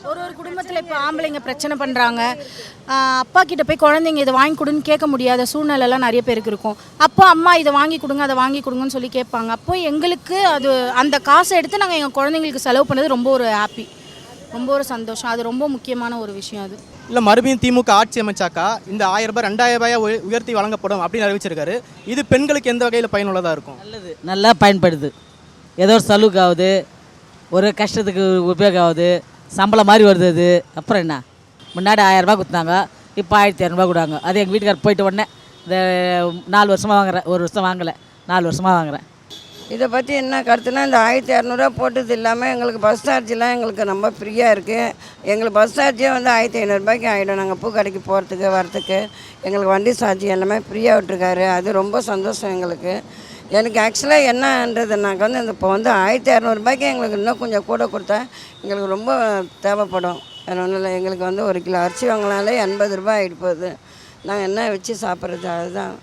ஒரு ஒரு குடும்பத்தில் இப்போ ஆம்பளைங்க பிரச்சனை பண்ணுறாங்க. அப்பா கிட்ட போய் குழந்தைங்க இதை வாங்கி கொடுன்னு கேட்க முடியாத சூழ்நிலைலாம் நிறைய பேருக்கு இருக்கும். அப்போ அம்மா இதை வாங்கி கொடுங்க அதை வாங்கி கொடுங்கன்னு சொல்லி கேட்பாங்க. அப்போ எங்களுக்கு அது அந்த காசை எடுத்து நாங்கள் எங்கள் குழந்தைங்களுக்கு செலவு பண்ணது ரொம்ப ஒரு ஹாப்பி, ரொம்ப ஒரு சந்தோஷம். அது ரொம்ப முக்கியமான ஒரு விஷயம் அது. இல்லை மறுபடியும் திமுக ஆட்சி அமைச்சாக்கா இந்த 1000 ரூபாய் 2000 ரூபாயை உயர்த்தி வழங்கப்படும் அப்படின்னு அறிவிச்சிருக்காரு. இது பெண்களுக்கு எந்த வகையில் பயனுள்ளதாக இருக்கும்? நல்லது, நல்லா பயன்படுது. ஏதோ ஒரு சலுகை ஆகுது, ஒரு கஷ்டத்துக்கு உபயோகம் ஆகுது, சம்பளம் மாதிரி வருது. அது அப்புறம் என்ன, முன்னாடி 1000 ரூபாய் கொடுத்தாங்க, இப்போ 1200 கொடுறாங்க. அது எங்கள் வீட்டுக்கார் போயிட்டு உடனே இந்த 4 வருஷமாக வாங்குறேன், 1 வருஷம் வாங்கலை, 4 வருஷமாக வாங்குறேன். இதை பற்றி என்ன கருத்துனா, இந்த 1200 போட்டது இல்லாமல் எங்களுக்கு பஸ் சார்ஜெலாம் எங்களுக்கு ரொம்ப ஃப்ரீயாக இருக்குது. எங்களுக்கு பஸ் சார்ஜே வந்து 1500 ரூபாய்க்கு ஆகிடும். நாங்கள் பூ கடைக்கு போகிறதுக்கு வரத்துக்கு எங்களுக்கு வண்டி சார்ஜ் எல்லாமே ஃப்ரீயாக விட்டுருக்காரு. அது ரொம்ப சந்தோஷம் எங்களுக்கு. எனக்கு ஆக்சுவலாக என்னன்றதுனாக்க வந்து இந்த இப்போ வந்து 1200 ரூபாய்க்கு எங்களுக்கு இன்னும் கொஞ்சம் கூட கொடுத்தா எங்களுக்கு ரொம்ப தேவைப்படும். வேறு ஒன்றும் இல்லை, எங்களுக்கு வந்து 1 கிலோ அரிசி வாங்கினாலே 80 ரூபாய் ஆகிட்டு போகுது. நாங்கள் என்ன வச்சு சாப்பிட்றது? அதுதான்.